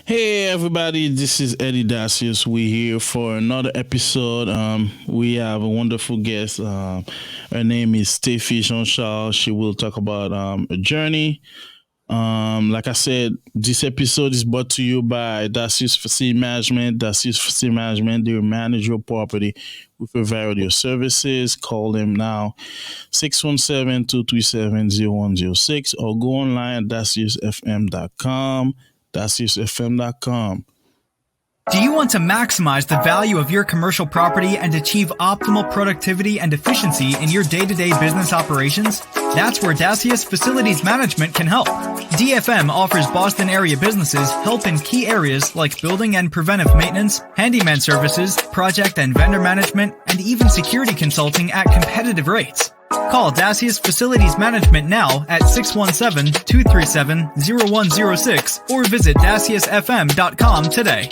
Hey everybody, this is Eddy Dacius. We're here for another episode. We have a wonderful guest. Her name is Stephie Jean-Charles. She will talk about a journey. Like I said, this episode is brought to you by Dacius Facility Management. Dacius Facility Management, they will manage your property with a variety of services. Call them now, 617-237-0106, or go online at daciusfm.com. daciusfm.com. Do you want to maximize the value of your commercial property and achieve optimal productivity and efficiency in your day-to-day business operations? That's where Dacius Facilities Management can help. DFM offers Boston area businesses help in key areas like building and preventive maintenance, handyman services, project and vendor management, and even security consulting at competitive rates. Call Dacius Facilities Management now at 617-237-0106 or visit daciusfm.com today.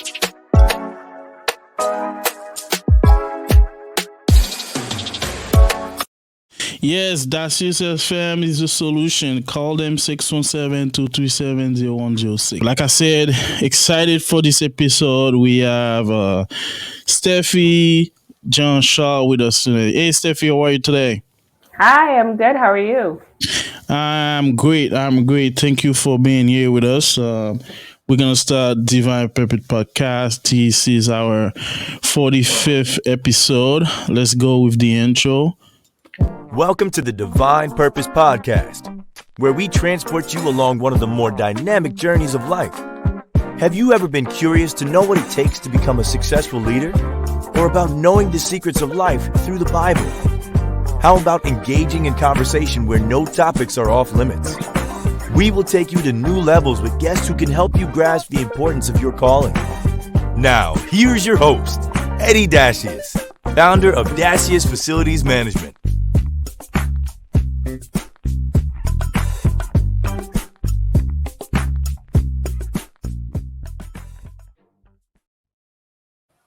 Yes, Dacius FM is the solution. Call them 617-237-0106. Like I said, excited for this episode. We have Stephie Jean-Charles with us today. Hey, Stephie, how are you today? Hi, I'm good. How are you? I'm great. I'm great. Thank you for being here with us. We're going to start Divine Purpose Podcast. This is our 45th episode. Let's go with the intro. Welcome to the Divine Purpose Podcast, where we transport you along one of the more dynamic journeys of life. Have you ever been curious to know what it takes to become a successful leader? Or about knowing the secrets of life through the Bible? How about engaging in conversation where no topics are off limits? We will take you to new levels with guests who can help you grasp the importance of your calling. Now, here's your host, Eddy Dacius, founder of Dacius Facilities Management.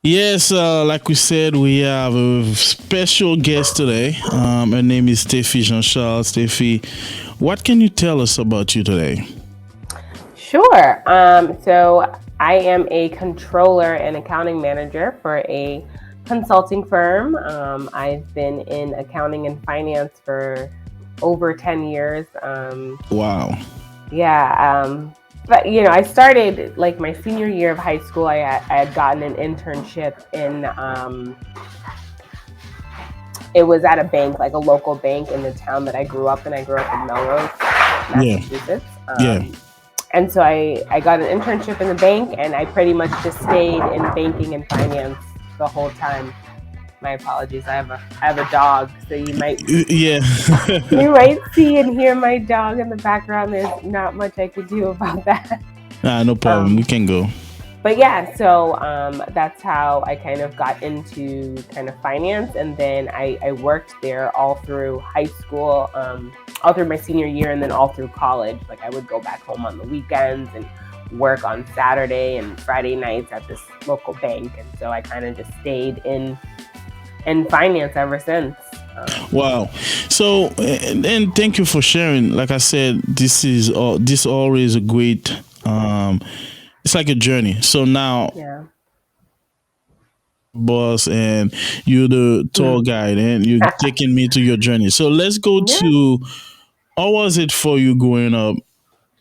Yes, like we said, we have a special guest today. Her name is Stephie Jean-Charles. Stephie, what can you tell us about you today? Sure. So I am a controller and accounting manager for a consulting firm. I've been in accounting and finance for over 10 years. Wow. Yeah. But, I started like my senior year of high school. I had gotten an internship in, it was at a bank, like a local bank in the town that I grew up in. I grew up in Melrose, Massachusetts. And so I got an internship in the bank, and I pretty much just stayed in banking and finance the whole time. My apologies. I have a dog, so you might you might see and hear my dog in the background. There's not much I could do about that. No problem. We can go. But yeah, so that's how I kind of got into kind of finance, and then I worked there all through high school, all through my senior year, and then all through college. Like I would go back home on the weekends and work on Saturday and Friday nights at this local bank, and so I kind of just stayed in finance ever since. Wow. So, and thank you for sharing. Like I said, this always a great, it's like a journey. So now, boss, and you're the tour guide, and you're taking me to your journey. So let's go to, how was it for you growing up?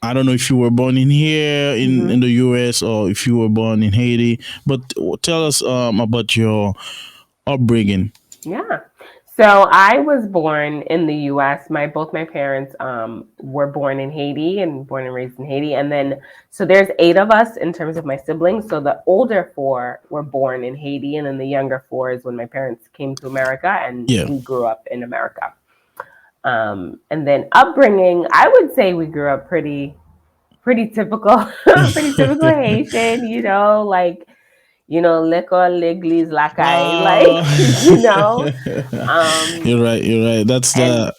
I don't know if you were born in here in the US or if you were born in Haiti, but tell us about your upbringing. Yeah. So I was born in the U.S. Both my parents were born in Haiti and born and raised in Haiti. And then, so there's 8 of us in terms of my siblings. So the older 4 were born in Haiti, and then the younger 4 is when my parents came to America, and we grew up in America. And then upbringing, I would say we grew up pretty typical, pretty typical Haitian, l'école, l'église, la caille, You're right. That's the,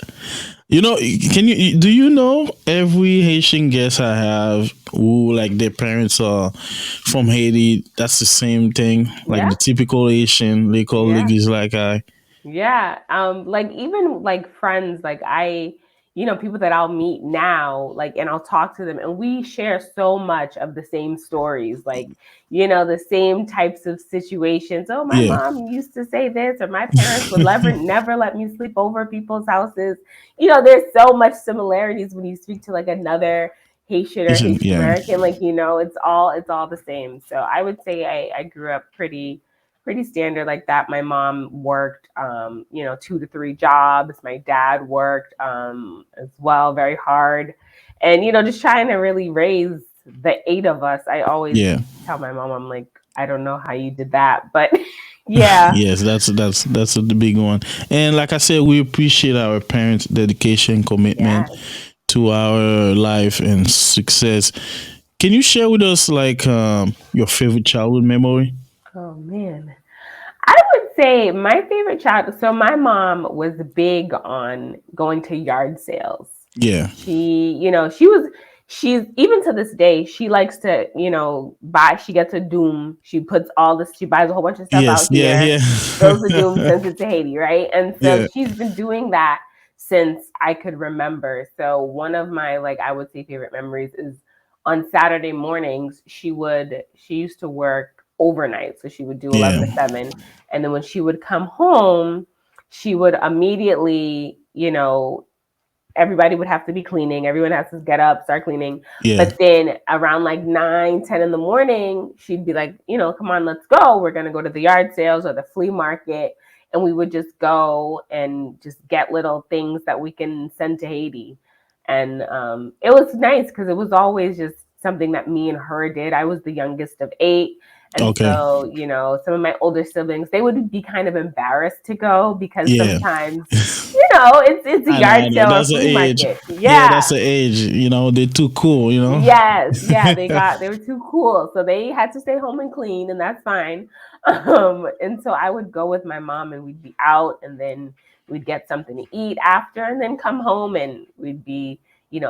do you know every Haitian guest I have who like their parents are from Haiti, that's the same thing, like the typical Haitian, l'école, l'église, la caille. Yeah. Like even like friends, like people that I'll meet now, like, and I'll talk to them, and we share so much of the same stories, like, the same types of situations. Oh, my Yeah. mom used to say this, or my parents would never let me sleep over people's houses. There's so much similarities when you speak to like another Haitian or Haitian Yeah. American, like, it's all the same. So I would say I grew up pretty standard like that. My mom worked, 2 to 3 jobs. My dad worked as well, very hard. And, just trying to really raise the 8 of us. I always tell my mom, I'm like, I don't know how you did that, but yeah. Yes, that's the big one. And like I said, we appreciate our parents' dedication, commitment to our life and success. Can you share with us like your favorite childhood memory? Oh man. I would say my favorite child. So my mom was big on going to yard sales. Yeah. She's even to this day, she likes to, buy, she gets a Doom. She buys a whole bunch of stuff out here, Yeah. throws the Doom, sends it to Haiti, right? And so Yeah. she's been doing that since I could remember. So one of my, like, I would say favorite memories is on Saturday mornings, she used to work overnight. So she would do 11 to 7. And then when she would come home, she would immediately, everybody would have to be cleaning. Everyone has to get up, start cleaning. Yeah. But then around like 9, 10 in the morning, she'd be like, come on, let's go. We're going to go to the yard sales or the flea market. And we would just go and just get little things that we can send to Haiti. And it was nice because it was always just something that me and her did. I was the youngest of 8. And so, some of my older siblings, they would be kind of embarrassed to go because sometimes, it's a yard sale or flea market. Yeah, that's the age. They're too cool, Yes, yeah, they were too cool. So they had to stay home and clean, and that's fine. And so I would go with my mom and we'd be out, and then we'd get something to eat after, and then come home and we'd be,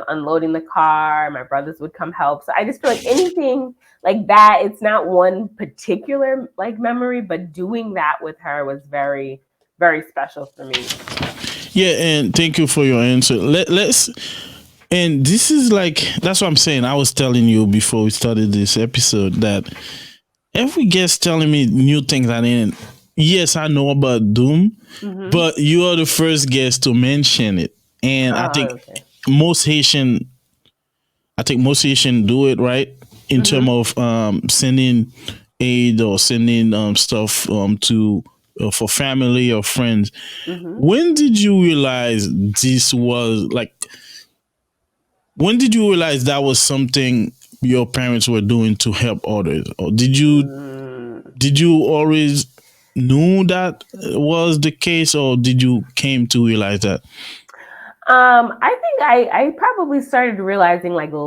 unloading the car. My brothers would come help. So I just feel like anything like that, it's not one particular like memory, but doing that with her was very, very special for me. Yeah, and thank you for your answer. Let's and this is like, that's what I'm saying. I was telling you before we started this episode that every guest telling me new things I didn't. Yes, I know about Doom, but you are the first guest to mention it, and I think most Haitian do it right in terms of sending aid or sending stuff to for family or friends. When did you realize this was like? When did you realize that was something your parents were doing to help others, or did you always knew that was the case, or did you came to realize that? I think I probably started realizing like a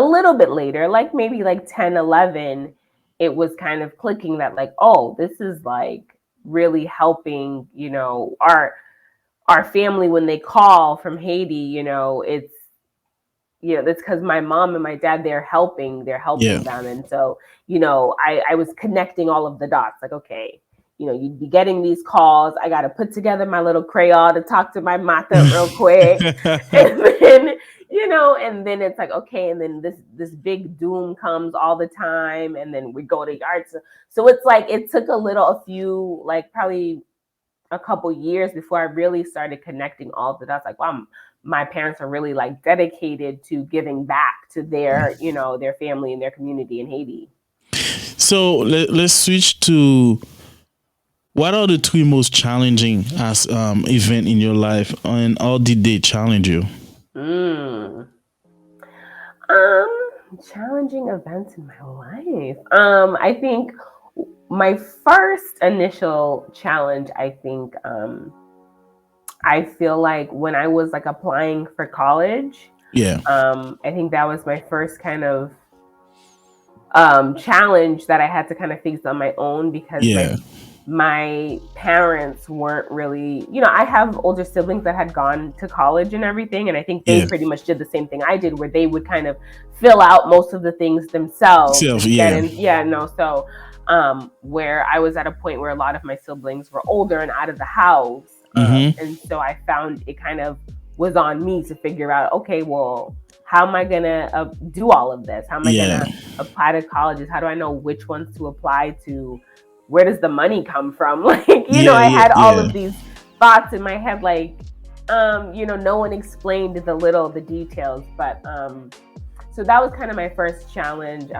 little bit later, like maybe like 10, 11, it was kind of clicking that like, oh, this is like really helping, our family when they call from Haiti, it's, that's because my mom and my dad, they're helping them. And so, I was connecting all of the dots, like, okay, you'd be getting these calls. I got to put together my little crayon to talk to my mata real quick. And then it's like, okay. And then this big Doom comes all the time. And then we go to yards. So it's like, it took a few, like probably a couple years before I really started connecting all the dots. Like, wow, my parents are really like dedicated to giving back to their, their family and their community in Haiti. So let's switch to, what are the 3 most challenging event in your life, and how did they challenge you? Challenging events in my life. I think my first initial challenge, I feel like when I was like applying for college, I think that was my first kind of challenge that I had to kind of face on my own, because my parents weren't really, I have older siblings that had gone to college and everything. And I think they pretty much did the same thing I did, where they would kind of fill out most of the things themselves. So where I was at a point where a lot of my siblings were older and out of the house. And so I found it kind of was on me to figure out, okay, well, how am I going to do all of this? How am I going to apply to colleges? How do I know which ones to apply to? Where does the money come from? Like, I had all of these thoughts in my head, like, no one explained the details, but, so that was kind of my first challenge,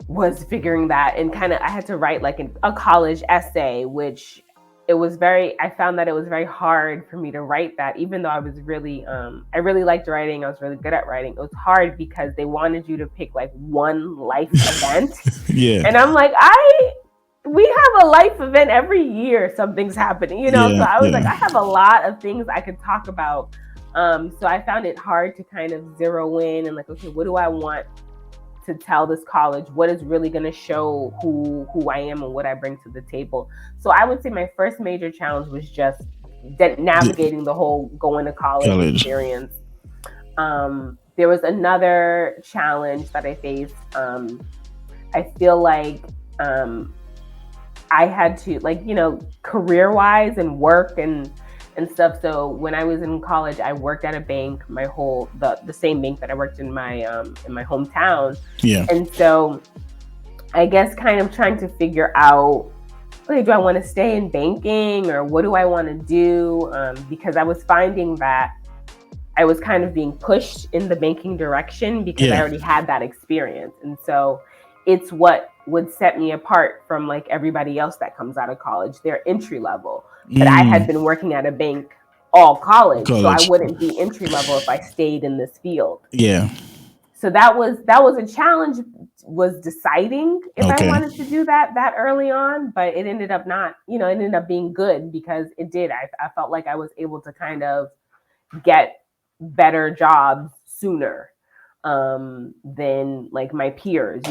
was figuring that, and I had to write like a college essay, which I found that it was very hard for me to write that, even though I was really, I really liked writing. I was really good at writing. It was hard because they wanted you to pick like one life event. And I'm like, we have a life event every year. Something's happening, so I was like, I have a lot of things I could talk about. So I found it hard to kind of zero in and like, okay, what do I want to tell this college? What is really going to show who I am and what I bring to the table? So I would say my first major challenge was just navigating the whole going to college experience. There was another challenge that I faced. I feel like I had to, like, career-wise and work and stuff. So when I was in college, I worked at a bank, the same bank that I worked in my hometown. Yeah. And so I guess kind of trying to figure out, okay, do I want to stay in banking or what do I want to do? Because I was finding that I was kind of being pushed in the banking direction because I already had that experience. And so it's what would set me apart from like everybody else that comes out of college. They're entry level, but I had been working at a bank all college, so I wouldn't be entry level if I stayed in this field. Yeah. So that was a challenge, was deciding if I wanted to do that early on, but it ended up not, it ended up being good because it did. I felt like I was able to kind of get better jobs sooner than like my peers.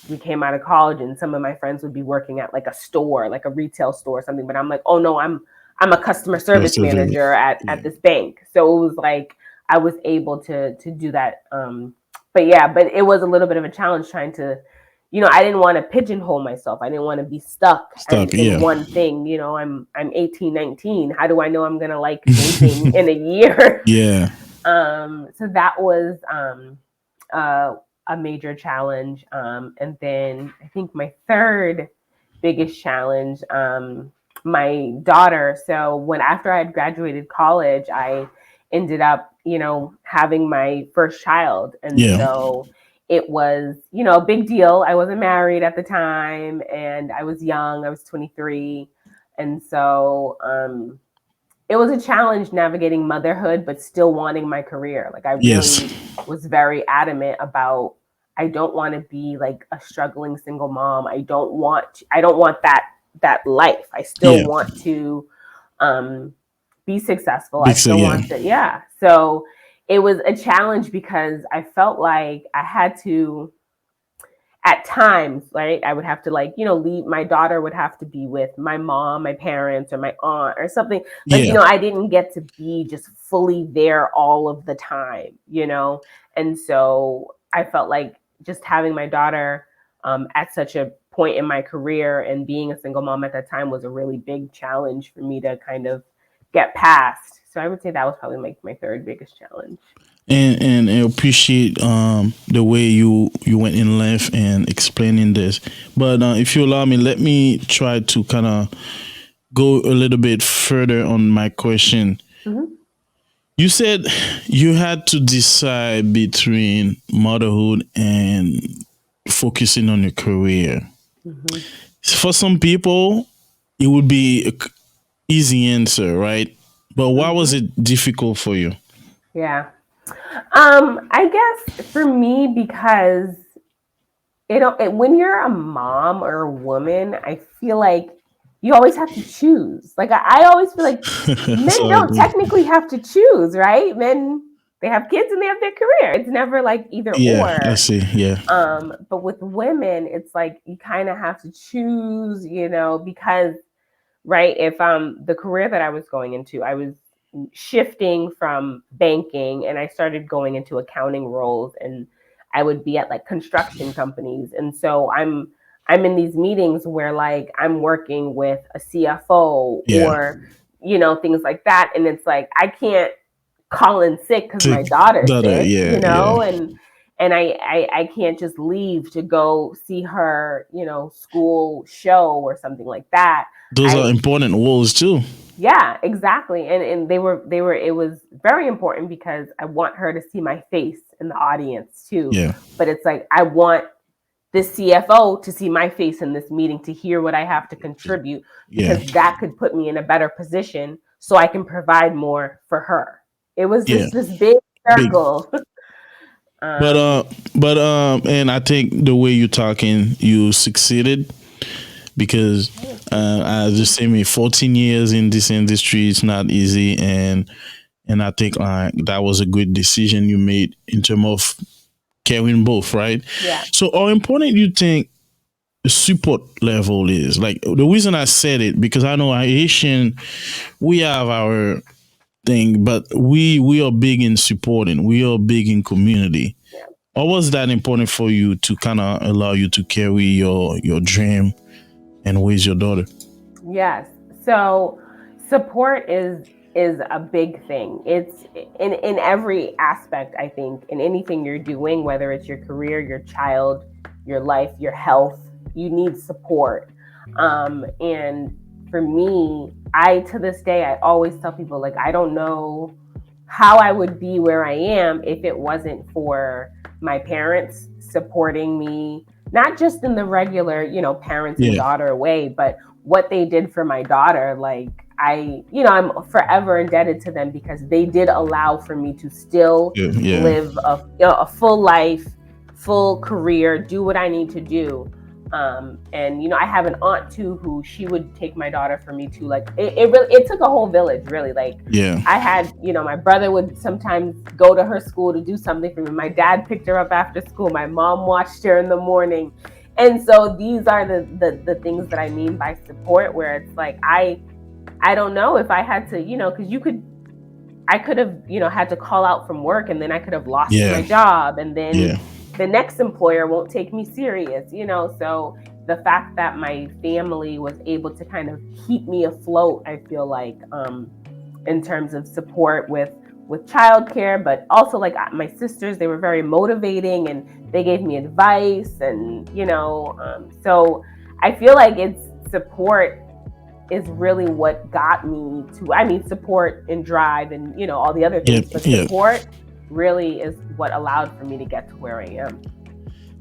We came out of college and some of my friends would be working at like a store, like a retail store or something, but I'm like, oh no, I'm a customer service manager at this bank. So it was like I was able to do that. But it was a little bit of a challenge trying to, I didn't want to pigeonhole myself. I didn't want to be stuck in one thing. I'm 18, 19. How do I know I'm gonna like anything in a year? Yeah. So that was a major challenge. And then I think my third biggest challenge, my daughter. So after I had graduated college, I ended up, having my first child. And so it was, a big deal. I wasn't married at the time and I was young. I was 23. And so, it was a challenge navigating motherhood, but still wanting my career. Like I really was very adamant about, I don't want to be like a struggling single mom. I don't want that life. I still want to be successful. I still want to, So it was a challenge because I felt like I had to, at times, right, I would have to like, leave. My daughter would have to be with my mom, my parents, or my aunt or something. Like, I didn't get to be just fully there all of the time, And so I felt like just having my daughter at such a point in my career and being a single mom at that time was a really big challenge for me to kind of get past. So I would say that was probably like my third biggest challenge. And I appreciate the way you went in length and explaining this. But if you allow me, let me try to kind of go a little bit further on my question. Mm-hmm. You said you had to decide between motherhood and focusing on your career. Mm-hmm. For some people, it would be an easy answer, right? But why was it difficult for you? Yeah. I guess for me, because when you're a mom or a woman, I feel like you always have to choose. Like I always feel like men don't technically have to choose, right? Men, they have kids and they have their career. It's never like either or. Yeah, I see. Yeah. But with women, it's like you kind of have to choose, because, right, if the career that I was going into, I was shifting from banking and I started going into accounting roles, and I would be at like construction companies. And so I'm in these meetings where like I'm working with a CFO or, things like that. And it's like, I can't call in sick because my daughter's sick, and I can't just leave to go see her, school show or something like that. Those are important roles too. Yeah, exactly. And they were, it was very important because I want her to see my face in the audience too. Yeah. But it's like, I want the CFO to see my face in this meeting, to hear what I have to contribute, because that could put me in a better position so I can provide more for her. It was just this big circle. And I think the way you're talking, you succeeded, because I just say 14 years in this industry, it's not easy, and I think that was a good decision you made in terms of carrying both, right? Yeah. So how important you think the support level is? Like, the reason I said it, because I know Haitian, we have our thing, but we are big in supporting. We are big in community. Yeah. Or was that important for you to kind of allow you to carry your dream and raise your daughter? Yes. So support is a big thing. It's in every aspect, I think, in anything you're doing, whether it's your career, your child, your life, your health, you need support. And for me, to this day, I always tell people, like, I don't know how I would be where I am if it wasn't for my parents supporting me, not just in the regular, parents and daughter way, but what they did for my daughter. Like, I'm forever indebted to them, because they did allow for me to still live a full life, full career, do what I need to do. And I have an aunt too, who she would take my daughter for me too. Like, it took a whole village, really. Like, I had, my brother would sometimes go to her school to do something for me. My dad picked her up after school. My mom watched her in the morning. And so these are the things that I mean by support, where it's like, I don't know if I had to, because I could have, had to call out from work, and then I could have lost my job, and then the next employer won't take me serious, so the fact that my family was able to kind of keep me afloat, I feel like, in terms of support with childcare, but also, like, my sisters, they were very motivating, and they gave me advice, and, so I feel like support is really what got me to, support and drive and, all the other things, but support really is what allowed for me to get to where I am.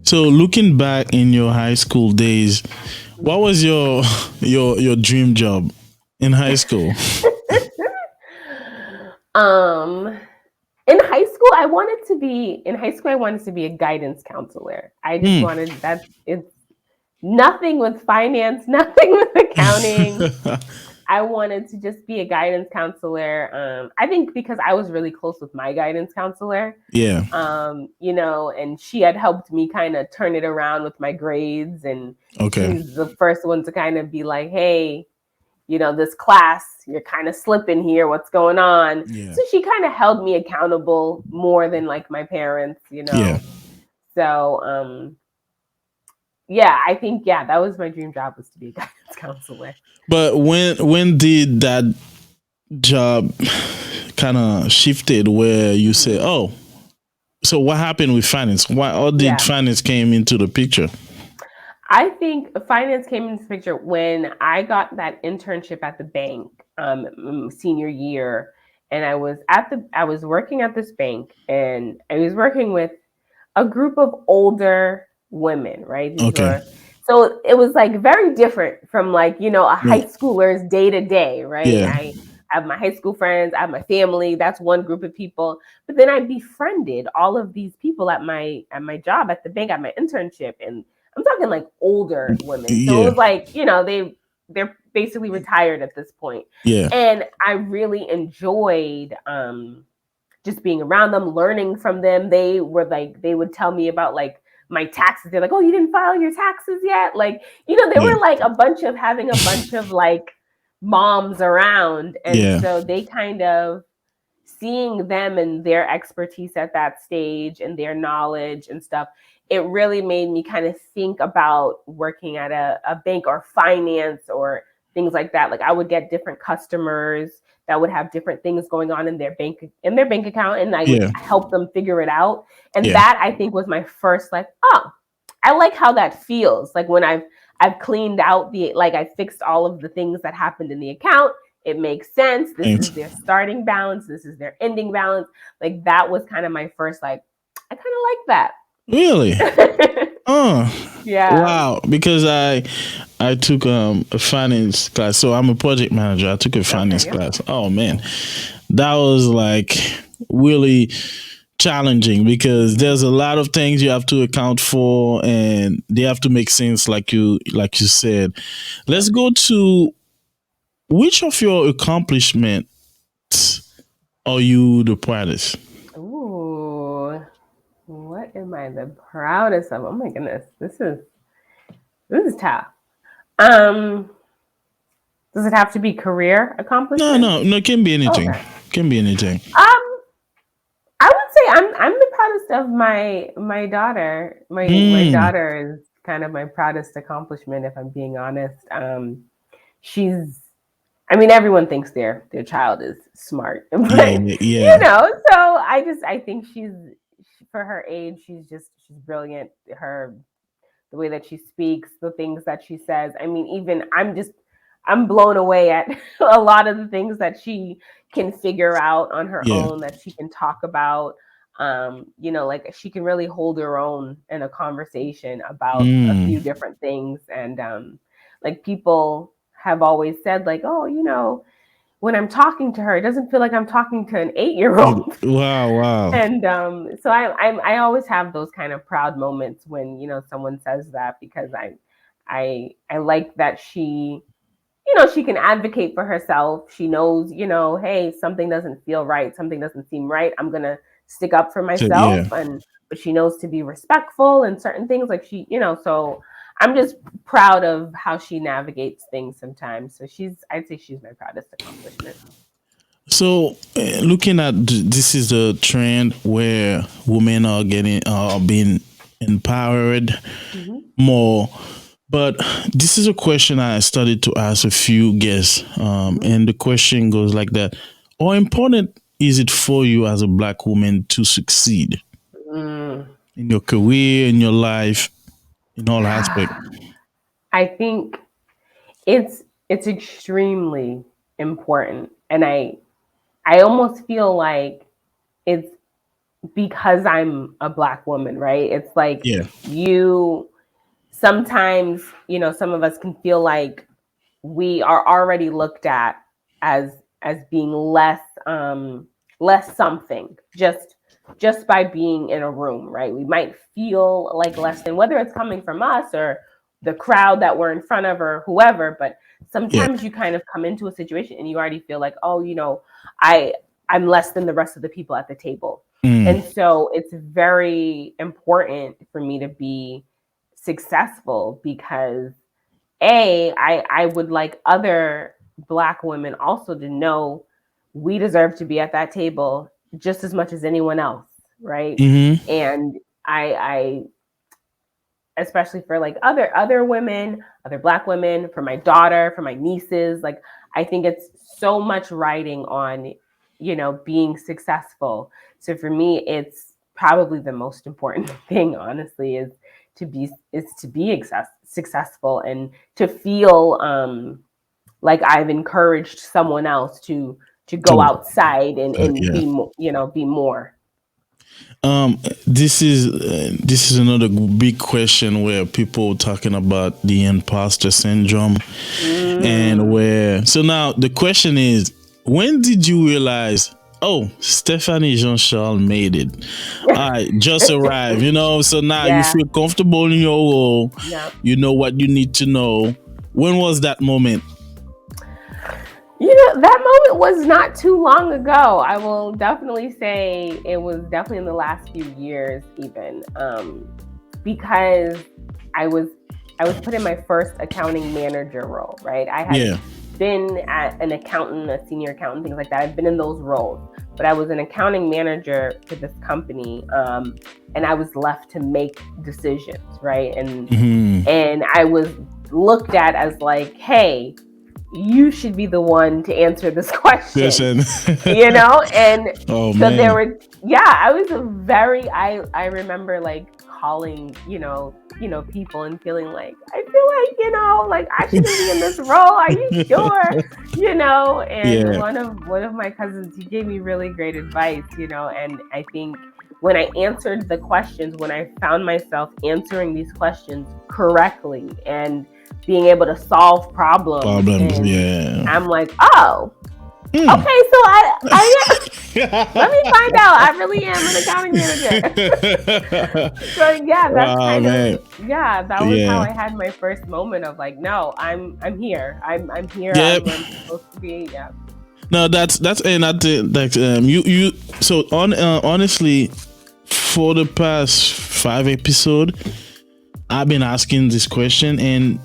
So looking back in your high school days, what was your dream job in high school? In high school, I wanted to be a guidance counselor. I just wanted it's nothing with finance, nothing with accounting. I wanted to just be a guidance counselor. I think because I was really close with my guidance counselor. Yeah. And she had helped me kind of turn it around with my grades. And she's the first one to kind of be like, hey, this class, you're kind of slipping here. What's going on? Yeah. So she kind of held me accountable more than, like, my parents, Yeah. So, I think, that was my dream job, was to be a guidance counselor. But when did that job kind of shifted where you said, oh, so what happened with finance? How did finance came into the picture? I think finance came into the picture when I got that internship at the bank, senior year. And I was working at this bank, and I was working with a group of older women, right? So it was, like, very different from, like, a high schooler's day to day, right? Yeah. I have my high school friends, I have my family. That's one group of people. But then I befriended all of these people at my job at the bank, at my internship, and I'm talking, like, older women. So it was like, they're basically retired at this point. Yeah. And I really enjoyed just being around them, learning from them. They would tell me about, like, my taxes. They're like, oh, you didn't file your taxes yet? Like, they were like having a bunch of, like, moms around. And so they kind of, seeing them and their expertise at that stage and their knowledge and stuff, it really made me kind of think about working at a bank or finance or things like that. Like I would get different customers that would have different things going on in their bank account, and I would help them figure it out. And that I think was my first like, oh, I like how that feels. Like when I've cleaned out I fixed all of the things that happened in the account. It makes sense. This is their starting balance. This is their ending balance. Like that was kind of my first, like, I kind of like that. Really? Yeah. Wow. Because I took a finance class. So I'm a project manager. I took a finance class. Oh man. That was like really challenging because there's a lot of things you have to account for and they have to make sense like you said. Let's go to which of your accomplishments are you the proudest? Ooh, what am I the proudest of? Oh my goodness, this is tough. Does it have to be career accomplishment? No, it can be anything. Okay. Can be anything. I would say I'm the proudest of my daughter. My daughter is kind of my proudest accomplishment, if I'm being honest. Everyone thinks their child is smart, but so I think she's, for her age, she's brilliant. The way that she speaks, the things that she says. I'm blown away at a lot of the things that she can figure out on her own, that she can talk about. Like she can really hold her own in a conversation about a few different things. And like people have always said, like, oh, when I'm talking to her, it doesn't feel like I'm talking to an 8-year-old. Wow. And so I always have those kind of proud moments when, someone says that, because I like that she, she can advocate for herself. She knows, hey, something doesn't feel right. Something doesn't seem right. I'm going to stick up for myself. But she knows to be respectful and certain things, like she, so I'm just proud of how she navigates things sometimes. So I'd say she's my proudest accomplishment. So looking at this is a trend where women are being empowered more. But this is a question I started to ask a few guests. And the question goes like that. How important is it for you as a Black woman to succeed in your career, in your life, in all aspects? I think it's extremely important. And I almost feel like it's because I'm a Black woman, right? It's like sometimes, some of us can feel like we are already looked at as being less something just by being in a room, right? We might feel like less than, whether it's coming from us or the crowd that we're in front of or whoever. But sometimes you kind of come into a situation and you already feel like, oh, I'm less than the rest of the people at the table. And so it's very important for me to be successful because I would like other Black women also to know we deserve to be at that table just as much as anyone else, right? And I especially for like other women, other Black women, for my daughter, for my nieces, like I think it's so much riding on, being successful. So for me, it's probably the most important thing, honestly, is to be successful and to feel like I've encouraged someone else to go outside and be more. This is another big question where people talking about the imposter syndrome, and so now the question is, when did you realize, oh, Stephie Jean-Charles made it? I just arrived, so now you feel comfortable in your role. You know what you need to know. When was that moment? That moment was not too long ago. I will definitely say it was definitely in the last few years, even because I was put in my first accounting manager role, right? I had been an accountant, a senior accountant, things like that. I've been in those roles, but I was an accounting manager for this company, and I was left to make decisions, right? And I was looked at as like, hey, you should be the one to answer this question. Listen. And Oh, so man. there were, I was I remember like calling, people and feeling like, I feel like, I shouldn't be in this role. Are you sure? And one of my cousins, he gave me really great advice, and I think when I answered the questions, when I found myself answering these questions correctly and being able to solve problems, I'm like, oh, okay, so I let me find out. I really am an accounting manager. So that was how I had my first moment of like, no, I'm here. I'm here. Yep. I'm where I'm supposed to be. Yeah. No, that's and I think that you so honestly, for the past 5 episodes, I've been asking this question and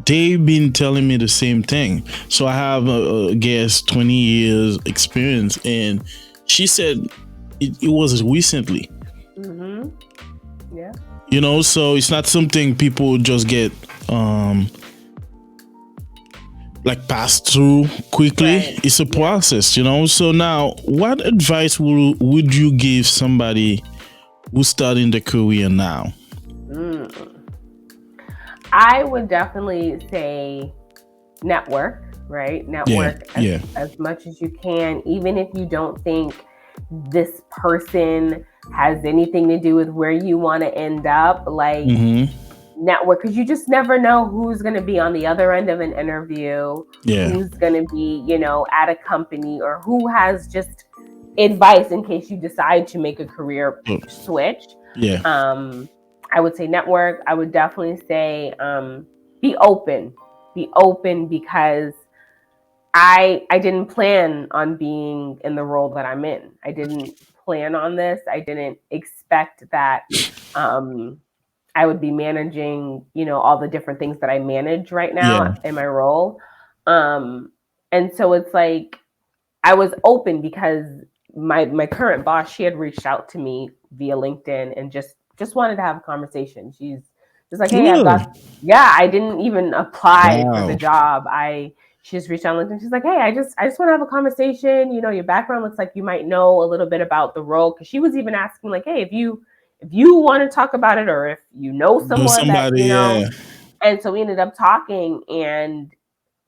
they've been telling me the same thing. So I have a guest 20 years experience, and she said it was recently. Mm-hmm. Yeah. So it's not something people just get like passed through quickly. Right. It's a process, So now, what advice would you give somebody who's starting their career now? I would definitely say network, right? Network as much as you can, even if you don't think this person has anything to do with where you want to end up, like network, because you just never know who's going to be on the other end of an interview, who's going to be, at a company, or who has just advice in case you decide to make a career switch. I would say network. I would definitely say be open. Be open, because I didn't plan on being in the role that I'm in. I didn't plan on this. I didn't expect that I would be managing, all the different things that I manage right now in my role. And so it's like I was open because my current boss, she had reached out to me via LinkedIn and just wanted to have a conversation. She's just like, hey, I didn't even apply for the job. She just reached out on LinkedIn. She's like, hey, I just want to have a conversation. Your background looks like you might know a little bit about the role. Cause she was even asking like, hey, if you want to talk about it, or if you know someone And so we ended up talking, and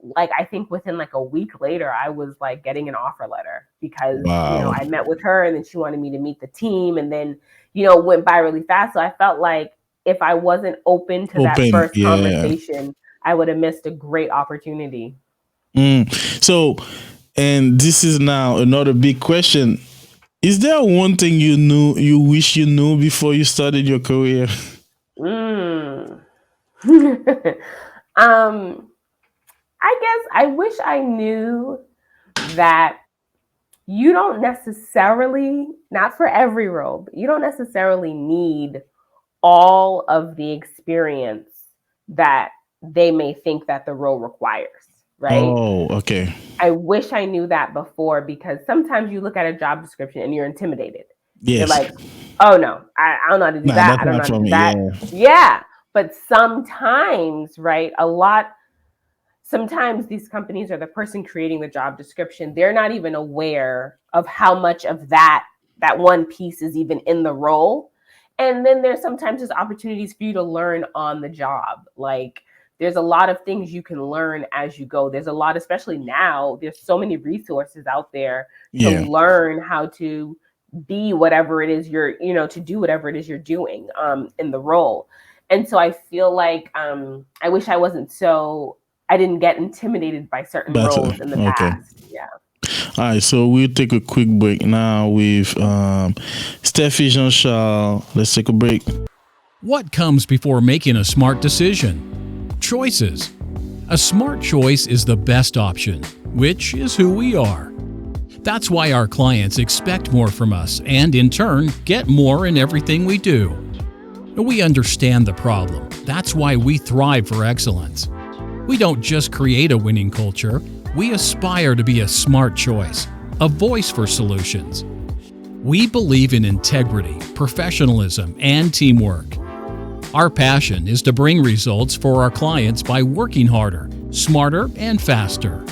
like, I think within like a week later, I was like getting an offer letter because, I met with her, and then she wanted me to meet the team, and then, went by really fast. So I felt like if I wasn't open to that first conversation, I would have missed a great opportunity. So, and this is now another big question. Is there one thing you wish you knew before you started your career? I guess I wish I knew that you don't necessarily, not for every role, but you don't necessarily need all of the experience that they may think that the role requires, right? Oh, okay. I wish I knew that before, because sometimes you look at a job description and you're intimidated. Yes. You're like, oh no, I don't know how to do that. I don't know how to do that. Yeah. But sometimes, right, sometimes these companies, or the person creating the job description, they're not even aware of how much of that one piece is even in the role. And then there's sometimes opportunities for you to learn on the job. Like, there's a lot of things you can learn as you go. There's a lot, especially now, there's so many resources out there to learn how to be whatever it is to do whatever it is you're doing in the role. And so I feel like I wish I didn't get intimidated by certain roles in the past. Yeah. All right, so we'll take a quick break now with Stephie Jean-Charles. Let's take a break. What comes before making a smart decision? Choices. A smart choice is the best option, which is who we are. That's why our clients expect more from us and, in turn, get more in everything we do. We understand the problem. That's why we thrive for excellence. We don't just create a winning culture. We aspire to be a smart choice, a voice for solutions. We believe in integrity, professionalism, and teamwork. Our passion is to bring results for our clients by working harder, smarter, and faster.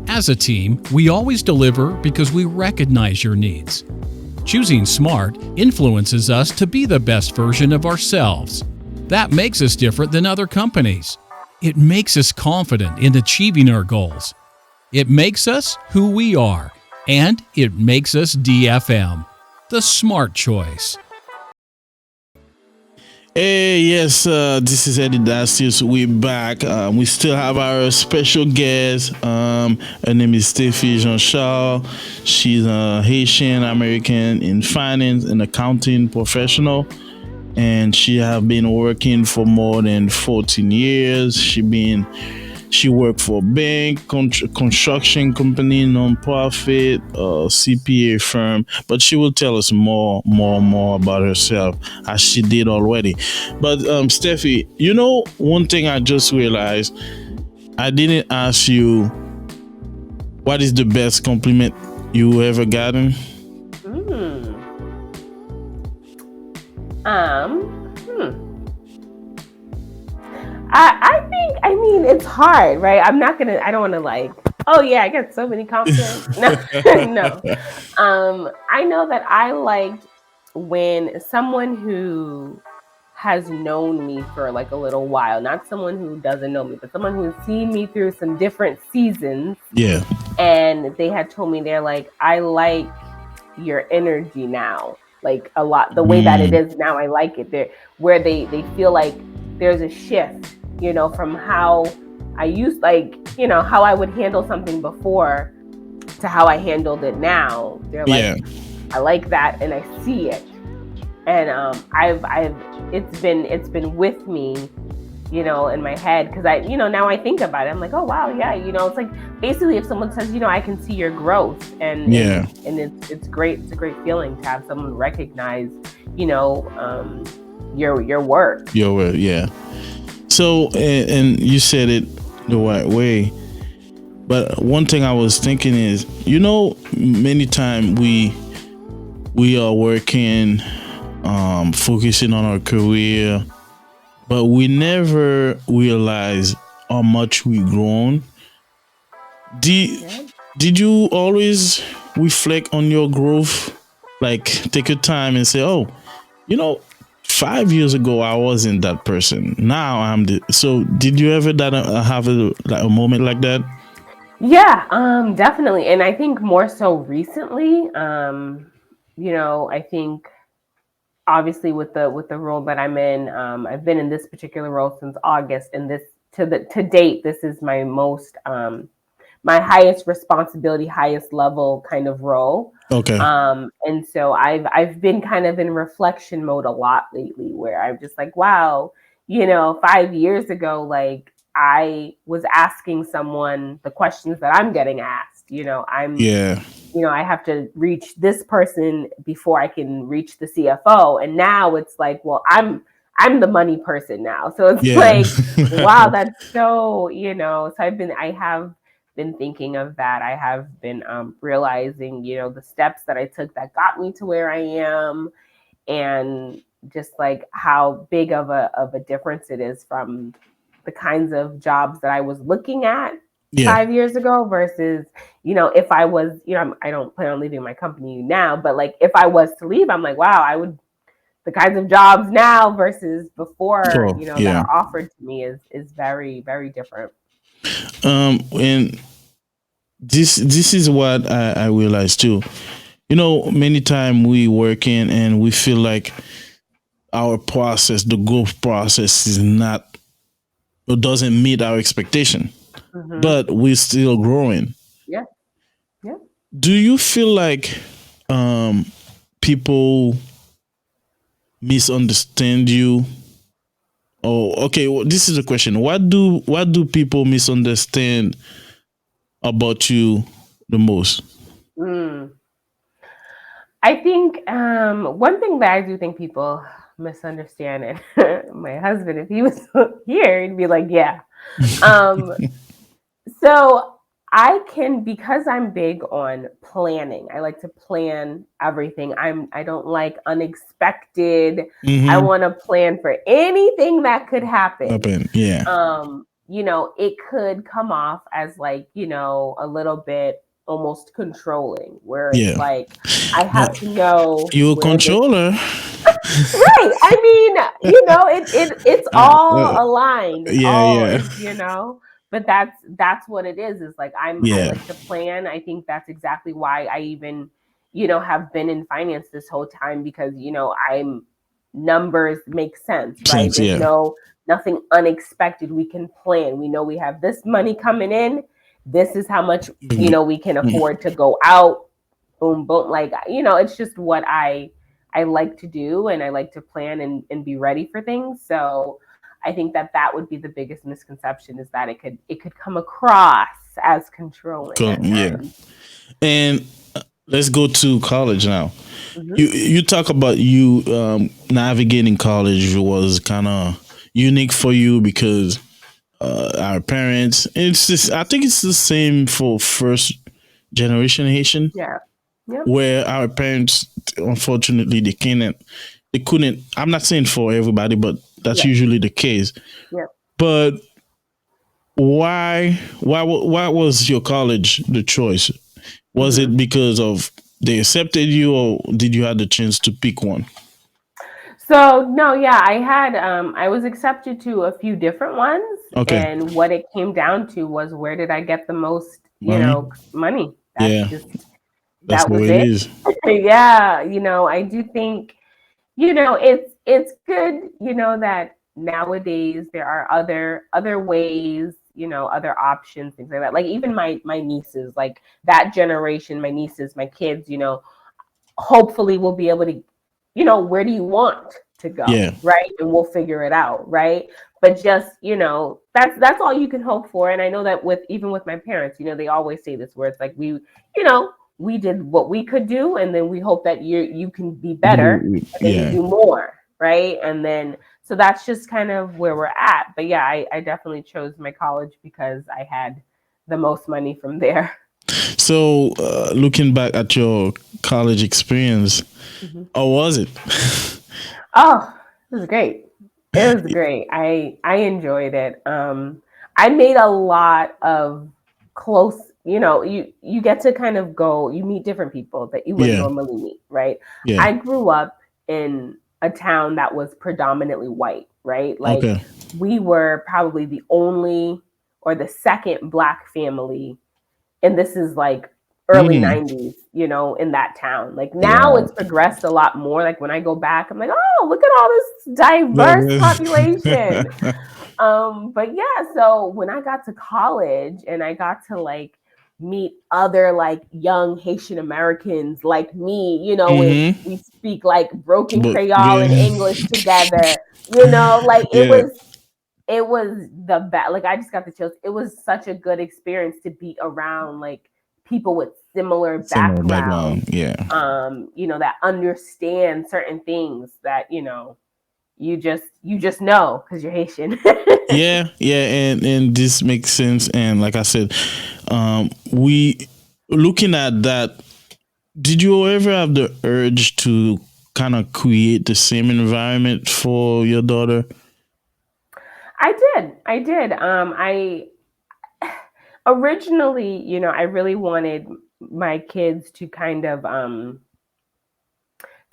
As a team, we always deliver because we recognize your needs. Choosing smart influences us to be the best version of ourselves. That makes us different than other companies. It makes us confident in achieving our goals. It makes us who we are, and it makes us DFM, the smart choice. Hey, yes, this is Eddy Dacius. We're back. We still have our special guest. Her name is Stephie Jean-Charles. She's a Haitian-American in finance and accounting professional, and she have been working for more than 14 years. She worked for a bank, construction company, non-profit, CPA firm, but she will tell us more about herself as she did already. But Stephie, one thing I just realized, I didn't ask you what is the best compliment you ever gotten? I mean, it's hard, right? I don't want to oh yeah, I got so many compliments. No, no. I know that I liked when someone who has known me for a little while, not someone who doesn't know me, but someone who has seen me through some different seasons. Yeah. And they had told me, they're like, I like your energy now, a lot. The way that it is now, I like it. Where they feel like there's a shift, from how I used, how I would handle something before to how I handled it now. They're like, yeah. I like that, and I see it, and it's been with me, in my head, because now I think about it. I'm like, oh wow, yeah, it's like basically if someone says, I can see your growth, and yeah, and it's great. It's a great feeling to have someone recognize, your work. Your work, yeah. So, and you said it the right way, but one thing I was thinking is, many times we are working, focusing on our career, but we never realize how much we've grown. Did you always reflect on your growth? Take your time and say, oh, 5 years ago I wasn't that person. Now I'm so did you ever have a moment like that? Yeah, definitely. And I think more so recently, I think obviously with the role that I'm in, I've been in this particular role since August, and to date, this is my most my highest responsibility, highest level kind of role. Okay. And so I've been kind of in reflection mode a lot lately, where I'm just like, wow, 5 years ago, I was asking someone the questions that I'm getting asked. I have to reach this person before I can reach the CFO, and now it's like, well, I'm the money person now, so it's like, wow, that's so. So I have been thinking of that. I have been realizing, the steps that I took that got me to where I am, and just how big of a difference it is from the kinds of jobs that I was looking at 5 years ago versus, if I was, I don't plan on leaving my company now, but if I was to leave, I'm like, wow, the kinds of jobs now versus before, that are offered to me is very, very different. And this is what I realized too. Many times we working and we feel like our process, the growth process, doesn't meet our expectation, but we're still growing. Yeah. Do you feel like people misunderstand you? Oh, okay. Well, this is the question. What do people misunderstand about you the most? I think one thing that I do think people misunderstand, and my husband, if he was here, he'd be like, yeah. So I can, because I'm big on planning. I like to plan everything. I don't like unexpected. I want to plan for anything that could happen. Yeah. it could come off as like, a little bit almost controlling, where it's Yeah. like, I have to know You a where this. controller. Right. I mean, it's all aligned. It's all, Yeah. but that's what it is like, I Yeah. like to plan. I think that's exactly why I even, have been in finance this whole time, because, I'm numbers make sense, right? Sense, There's yeah. nothing unexpected. We can plan. We know we have this money coming in. This is how much, we can afford to go out. Boom, boom. Like, it's just what I like to do, and I like to plan and be ready for things. So I think that would be the biggest misconception, is that it could come across as controlling at times. And let's go to college now. Mm-hmm. You talk about you navigating college was kind of unique for you because our parents. It's just, I think it's the same for first generation Haitian. Yeah. Yep. Where our parents, unfortunately, they couldn't. I'm not saying for everybody, but that's usually the case. Yeah. But why was your college the choice? Was it because of they accepted you, or did you have the chance to pick one? So no, yeah, I had I was accepted to a few different ones. Okay. And what it came down to was, where did I get the most, money? That's That the was way it it. is. Yeah, I do think, it's good, that nowadays there are other ways, other options, things like that. Like even my nieces, like that generation, my nieces, my kids, hopefully we'll be able to, where do you want to go? Yeah. Right. And we'll figure it out. Right. But just, that's all you can hope for. And I know that even with my parents, they always say this, where it's like, we did what we could do, and then we hope that you can be better, and then you do more. Right. And then, so that's just kind of where we're at. But yeah, I definitely chose my college because I had the most money from there. So, looking back at your college experience, how was it? Oh, it was great. It was great. I enjoyed it. I made a lot of close, you get to kind of go, you meet different people that you would normally meet, right? Yeah. I grew up in a town that was predominantly white, right? Like we were probably the only or the second Black family, and this is like early 90s, in that town. Like now it's progressed a lot more. Like when I go back, I'm like, oh, look at all this diverse population. But yeah, so when I got to college and I got to like meet other like young Haitian Americans like me, and we speak like broken Creole and English together, like it was the best. Like I just got the chills. It was such a good experience to be around like people with similar background. That understand certain things that, you just know because you're Haitian. And this makes sense. And like I said, we looking at that, did you ever have the urge to kind of create the same environment for your daughter? I did. I originally, I really wanted my kids to kind of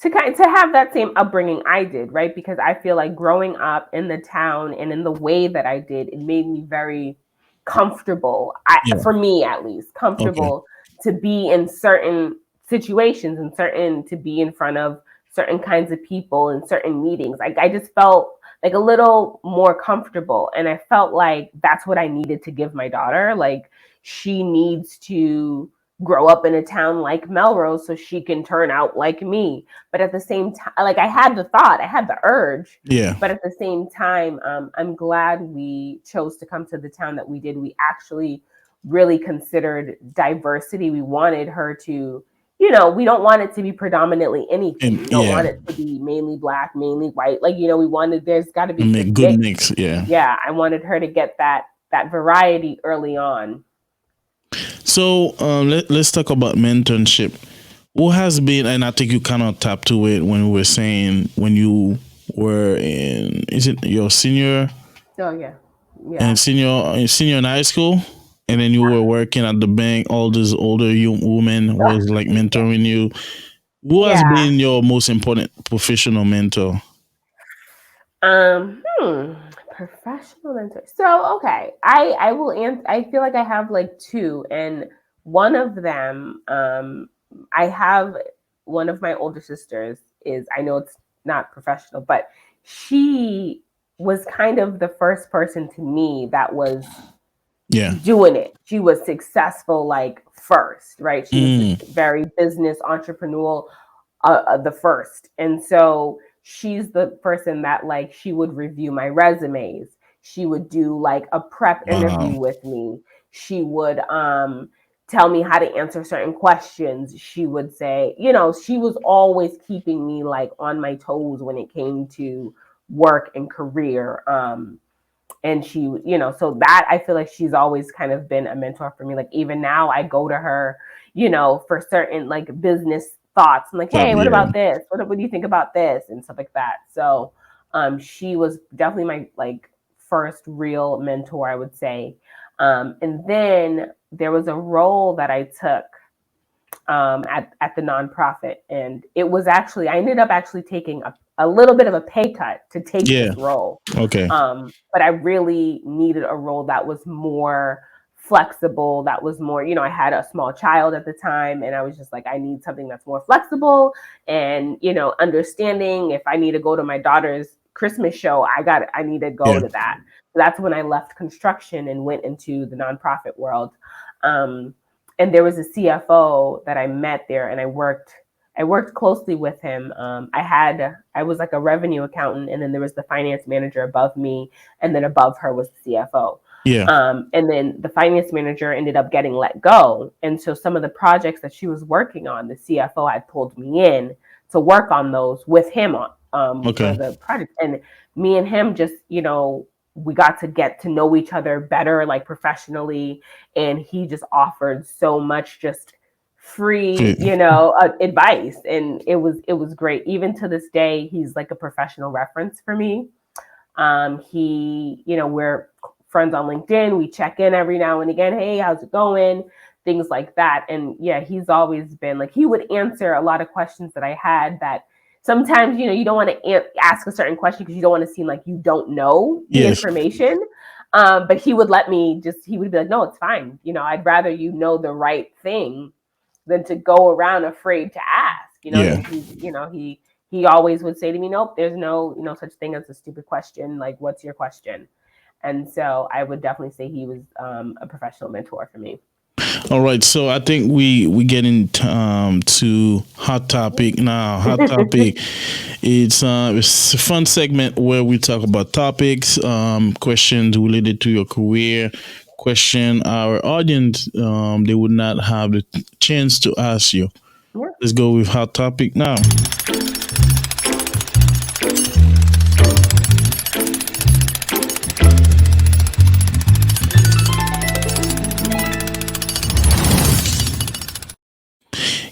to have that same upbringing I did, right? Because I feel like growing up in the town and in the way that I did, it made me very comfortable. For me, at least, comfortable to be in certain situations and to be in front of certain kinds of people in certain meetings. Like I just felt like a little more comfortable, and I felt like that's what I needed to give my daughter. Like she needs to grow up in a town like Melrose so she can turn out like me. But at the same time, like I had the thought, I had the urge. But at the same time, I'm glad we chose to come to the town that we did. We actually really considered diversity. We wanted her to, we don't want it to be predominantly anything. We don't want it to be mainly Black, mainly white. Like, we wanted, there's got to be a good mix. Yeah. I wanted her to get that variety early on. So let's talk about mentorship. What has been, and I think you kind of tapped to it when we were saying when you were in, is it your senior? Oh yeah. Yeah. senior in high school, and then you were working at the bank. All these older women was like mentoring you. Who has Yeah. been your most important professional mentor? Um, hmm, Professional mentor. So, okay, I will answer. I feel like I have like two, and one of them, I have one of my older sisters is. I know it's not professional, but she was kind of the first person to me that was Yeah. doing it. She was successful, like first, right? She was Mm. very business entrepreneurial, the first. And so she's the person that like she would review my resumes. She would do like a prep Wow. interview with me. She would tell me how to answer certain questions. She would say, she was always keeping me like on my toes when it came to work and career. And she, so that I feel like she's always kind of been a mentor for me. Like even now I go to her, for certain like business thoughts. I'm like, hey, what Yeah. about this? What do you think about this? And stuff like that. So she was definitely my like first real mentor, I would say. And then there was a role that I took at the nonprofit. And it was actually, I ended up actually taking a little bit of a pay cut to take Yeah. this role. Okay. But I really needed a role that was more flexible, that was more, I had a small child at the time, and I was just like, I need something that's more flexible and, understanding. If I need to go to my daughter's Christmas show, I need to go Yeah. to that. So that's when I left construction and went into the nonprofit world. And there was a CFO that I met there, and I worked closely with him. I was like a revenue accountant, and then there was the finance manager above me, and then above her was the CFO. Yeah. And then the finance manager ended up getting let go, and so some of the projects that she was working on, the CFO had pulled me in to work on those with him on Okay. for the project, and me and him just we got to get to know each other better, like professionally, and he just offered so much just free, advice, and it was great. Even to this day, he's like a professional reference for me. We're friends on LinkedIn. We check in every now and again. Hey, how's it going? Things like that. And yeah, he's always been like, he would answer a lot of questions that I had that sometimes, you don't want to ask a certain question because you don't want to seem like you don't know the Yes. information. But he would he would be like, no, it's fine. I'd rather you know the right thing than to go around afraid to ask, Yeah. and he always would say to me, nope, there's no, such thing as a stupid question. Like, what's your question? And so I would definitely say he was a professional mentor for me. All right, so I think we get into hot topic now. Hot topic. It's a fun segment where we talk about topics, questions related to your career, question our audience they would not have the chance to ask you. Yeah. Let's go with hot topic now.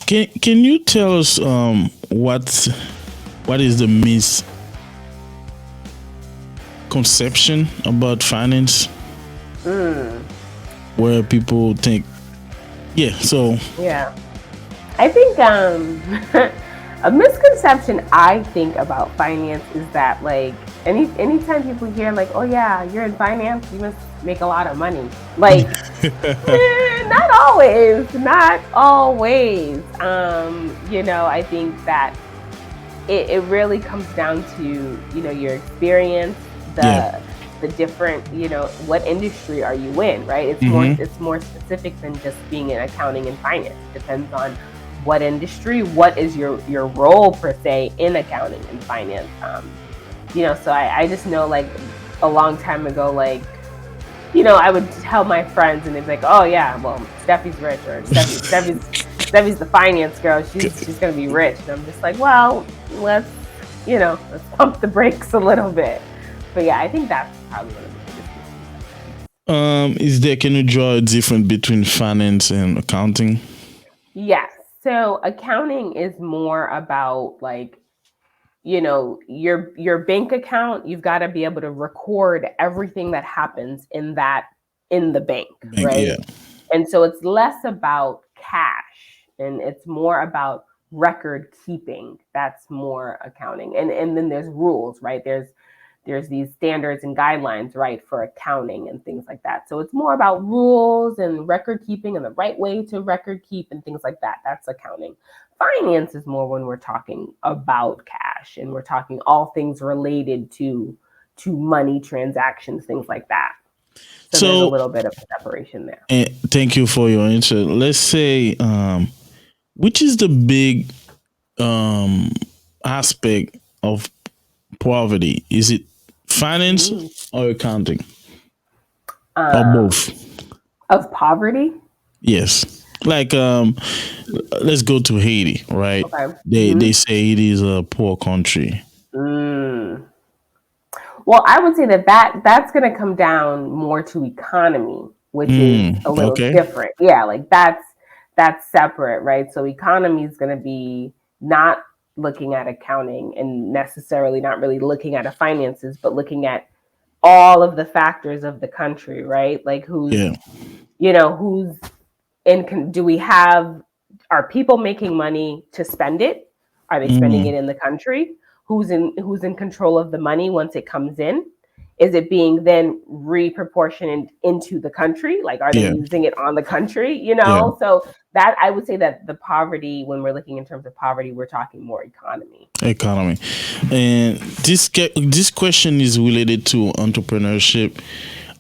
Can you tell us what is the misconception about finance? Where people think, yeah. I think a misconception I think about finance is that like anytime people hear like, oh yeah, you're in finance, you must make a lot of money. Like not always. I think that it really comes down to, your experience, the different, what industry are you in, right? It's more specific than just being in accounting and finance. It depends on what industry, what is your role per se in accounting and finance. So I just know like a long time ago, like, I would tell my friends and they'd be like, oh yeah, well, Stephie's rich, or Stephie's the finance girl. She's going to be rich. And I'm just like, well, let's pump the brakes a little bit. But yeah, I think that's probably one of the biggest. Can you draw a difference between finance and accounting? Yes. So accounting is more about like your bank account, you've got to be able to record everything that happens in the bank, right? Yeah. And so it's less about cash and it's more about record keeping. That's more accounting. And then there's rules, right? There's these standards and guidelines, right, for accounting and things like that. So it's more about rules and record keeping and the right way to record keep and things like that. That's accounting. Finance is more when we're talking about cash and we're talking all things related to money transactions, things like that. So there's a little bit of a separation there. Thank you for your answer. Let's say, which is the big aspect of poverty? Is it finance or accounting? Or both? Of poverty? Yes. Like, let's go to Haiti, right? Okay. They say it is a poor country. Well, I would say that's going to come down more to economy, which is a little different. Yeah, like that's separate, right? So economy is going to be not looking at accounting and necessarily not really looking at finances, but looking at all of the factors of the country, right? Like who's in, are people making money to spend it? Are they spending it in the country? Who's in control of the money once it comes in? Is it being then reproportioned into the country? Like, are they using it on the country? So that I would say that the poverty, when we're looking in terms of poverty, we're talking more economy. And this question is related to entrepreneurship.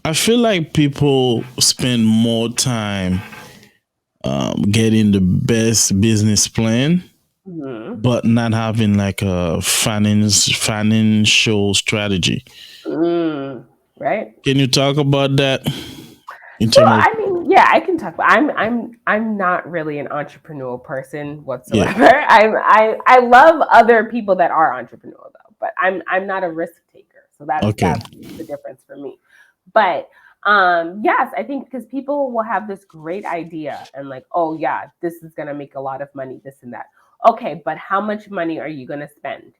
I feel like people spend more time getting the best business plan, but not having like a financial strategy. Right. Can you talk about that? I can talk about. I'm not really an entrepreneurial person whatsoever. I love other people that are entrepreneurial though, but I'm not a risk taker. So that's the difference for me. But yes, I think because people will have this great idea and like, oh yeah, this is gonna make a lot of money, this and that. Okay, but how much money are you gonna spend?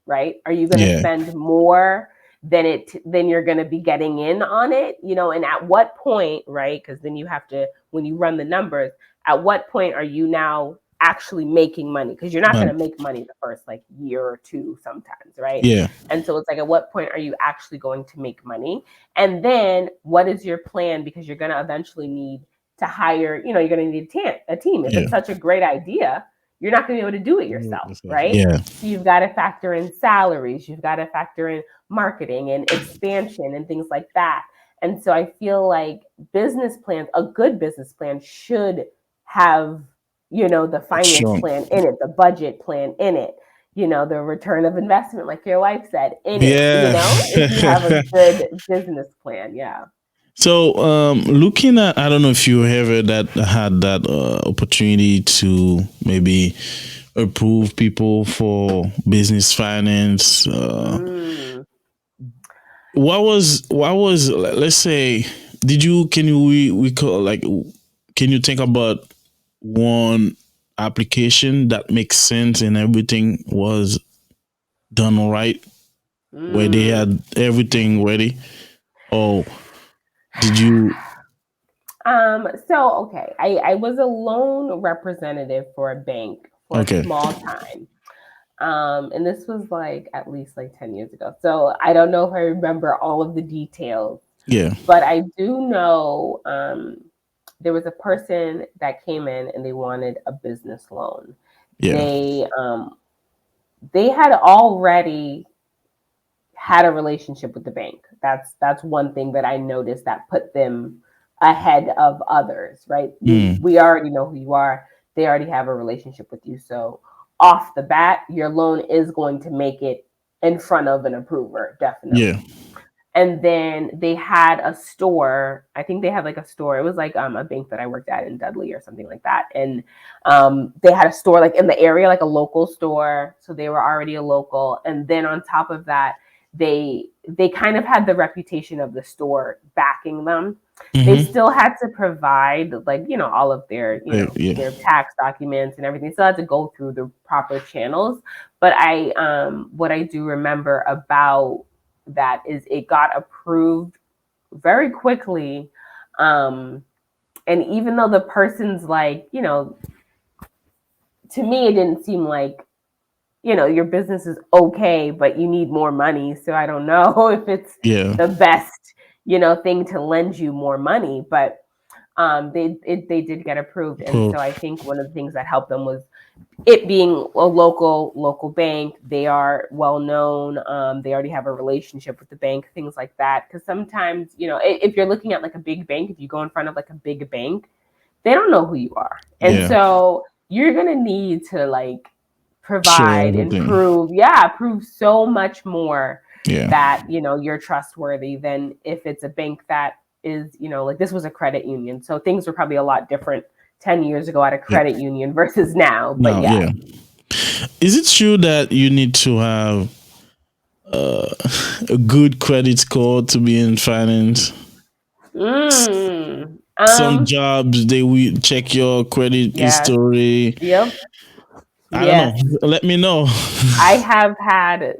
Right? Are you gonna spend more than you're going to be getting in on it, and at what point, right? Because then you have to, when you run the numbers, at what point are you now actually making money? Because you're not going to make money the first like year or two sometimes, right? Yeah. And so it's like, at what point are you actually going to make money? And then what is your plan? Because you're going to eventually need to hire, you're going to need a team. If it's such a great idea, you're not going to be able to do it yourself, right? Yeah. So you've got to factor in salaries. You've got to factor in marketing and expansion and things like that. And so I feel like a good business plan should have, the finance plan in it, the budget plan in it, the return of investment, like your wife said, in it, if you have a good business plan. Yeah. So, looking at, I don't know if you ever had that opportunity to maybe approve people for business finance. What was? Let's say, can you think about one application that makes sense and everything was done right, where they had everything ready, or did you? I was a loan representative for a bank for a small time. And this was like at least like 10 years ago. So I don't know if I remember all of the details. Yeah. But I do know there was a person that came in and they wanted a business loan. Yeah. They had already had a relationship with the bank. That's one thing that I noticed that put them ahead of others, right? We already know who you are. They already have a relationship with you. So off the bat, your loan is going to make it in front of an approver, definitely. Yeah. And then they had a store. I think they had like a store. It was like a bank that I worked at in Dudley or something like that. And they had a store like in the area, like a local store. So they were already a local. And then on top of that, they kind of had the reputation of the store backing them. They still had to provide like, all of their, their tax documents and everything. Still had to go through the proper channels. But what I do remember about that is it got approved very quickly. And even though the person's like, to me, it didn't seem like, your business is okay, but you need more money. So I don't know if it's the best, thing to lend you more money, but they did get approved. And so I think one of the things that helped them was it being a local bank. They are well known. They already have a relationship with the bank, things like that. Because sometimes, if you're looking at like a big bank, if you go in front of like a big bank, they don't know who you are. And so you're going to need to like provide and prove so much more that, you're trustworthy than if it's a bank that is, like this was a credit union. So things were probably a lot different 10 years ago at a credit union versus now. But Is it true that you need to have a good credit score to be in finance? Some jobs, they will check your credit history. I don't know. Let me know. I have had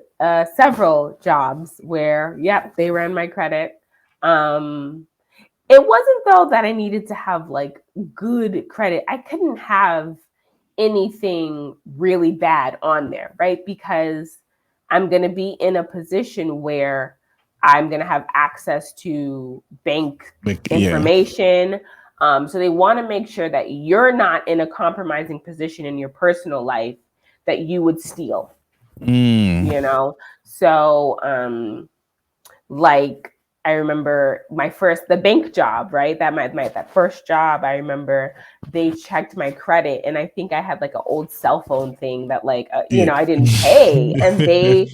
several jobs where, they ran my credit. It wasn't though that I needed to have like good credit. I couldn't have anything really bad on there, right? Because I'm going to be in a position where I'm going to have access to bank information. So they want to make sure that you're not in a compromising position in your personal life that you would steal, So, like, I remember the bank job, right? That first job, I remember they checked my credit and I think I had like an old cell phone thing that like, I didn't pay. And they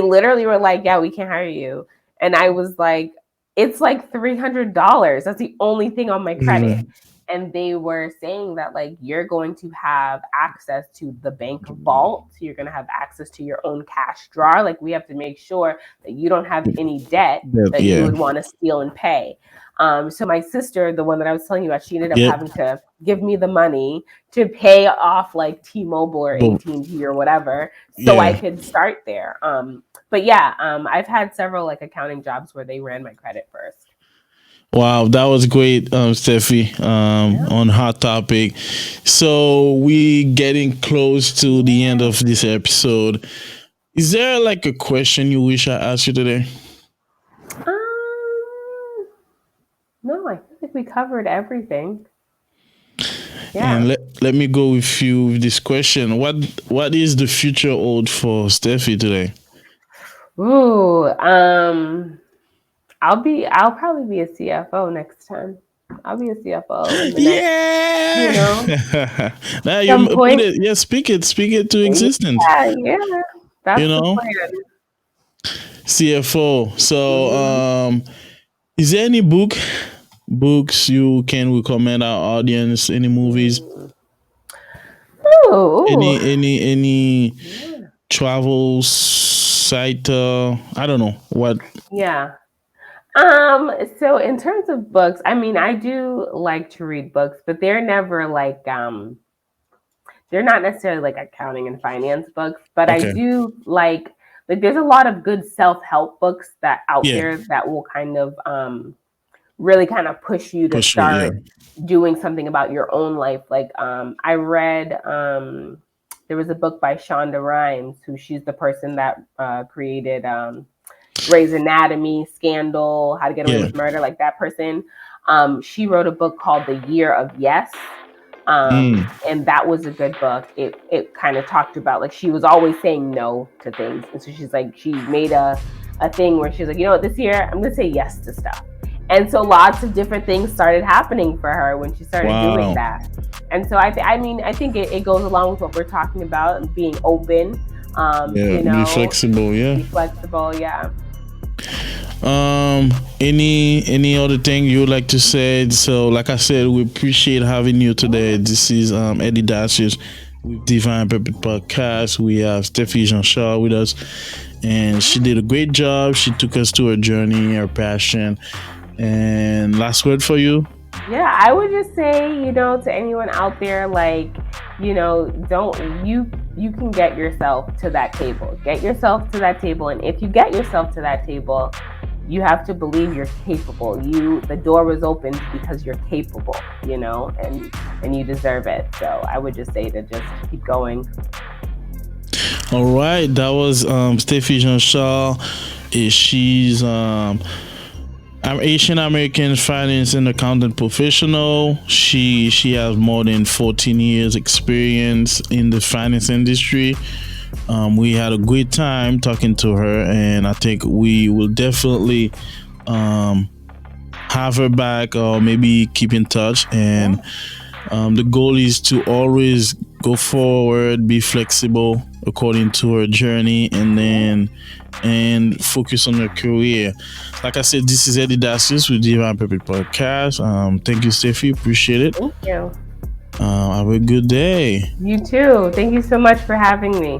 literally were like, we can't hire you. And I was like, it's like $300. That's the only thing on my credit. And they were saying that like, you're going to have access to the bank vault. So you're going to have access to your own cash drawer. Like we have to make sure that you don't have any debt that you would want to steal and pay. So my sister, the one that I was telling you about, she ended up having to give me the money to pay off like T-Mobile or AT&T or whatever. So I could start there. But I've had several like accounting jobs where they ran my credit first. Wow, that was great, Stephie, on Hot Topic. So we getting close to the end of this episode. Is there like a question you wish I asked you today? No, I think we covered everything. And let me go with you with this question. What is the future hold for Stephie today? I'll probably be a CFO next time. I'll be a CFO. Now you put it, speak it to existence. Yeah. That's the plan. CFO. So, is there any books you can recommend our audience? Any movies? Any travel site? I don't know what. Yeah. So in terms of books, I mean, I do like to read books, but they're never like, they're not necessarily like accounting and finance books, but I do like there's a lot of good self-help books that out there that will kind of, really kind of push you to start doing something about your own life. Like, I read, there was a book by Shonda Rhimes, she's the person that, created, Grey's Anatomy, Scandal, How to Get Away with Murder, like that person. She wrote a book called The Year of Yes. And that was a good book. It kind of talked about like she was always saying no to things. And so she's like, she made a thing where she's like, you know what, this year I'm gonna say yes to stuff. And so lots of different things started happening for her when she started doing that. And so I think it goes along with what we're talking about and being open. Be flexible, Any other thing you would like to say? So like I said, we appreciate having you today. This is Eddy Dacius with Divine Purpose Podcast. We have Stephie Jean-Charles with us, and she did a great job. She took us to her journey, her passion. And last word for you? Yeah, I would just say, to anyone out there, like, don't you can get yourself to that table. Get yourself to that table, and if you get yourself to that table, you have to believe you're capable. The door was opened because you're capable, and you deserve it. So I would just say to just keep going. All right, that was Stephie Jean-Charles. She's I'm Haitian-American Finance and Accounting professional. She has more than 14 years experience in the finance industry. We had a great time talking to her, and I think we will definitely have her back, or maybe keep in touch. And the goal is to always go forward, be flexible according to her journey, and focus on her career. Like I said, this is Eddy Dacius with Divine Purpose Podcast. Thank you, Stephie. Appreciate it. Thank you. Have a good day. You too. Thank you so much for having me.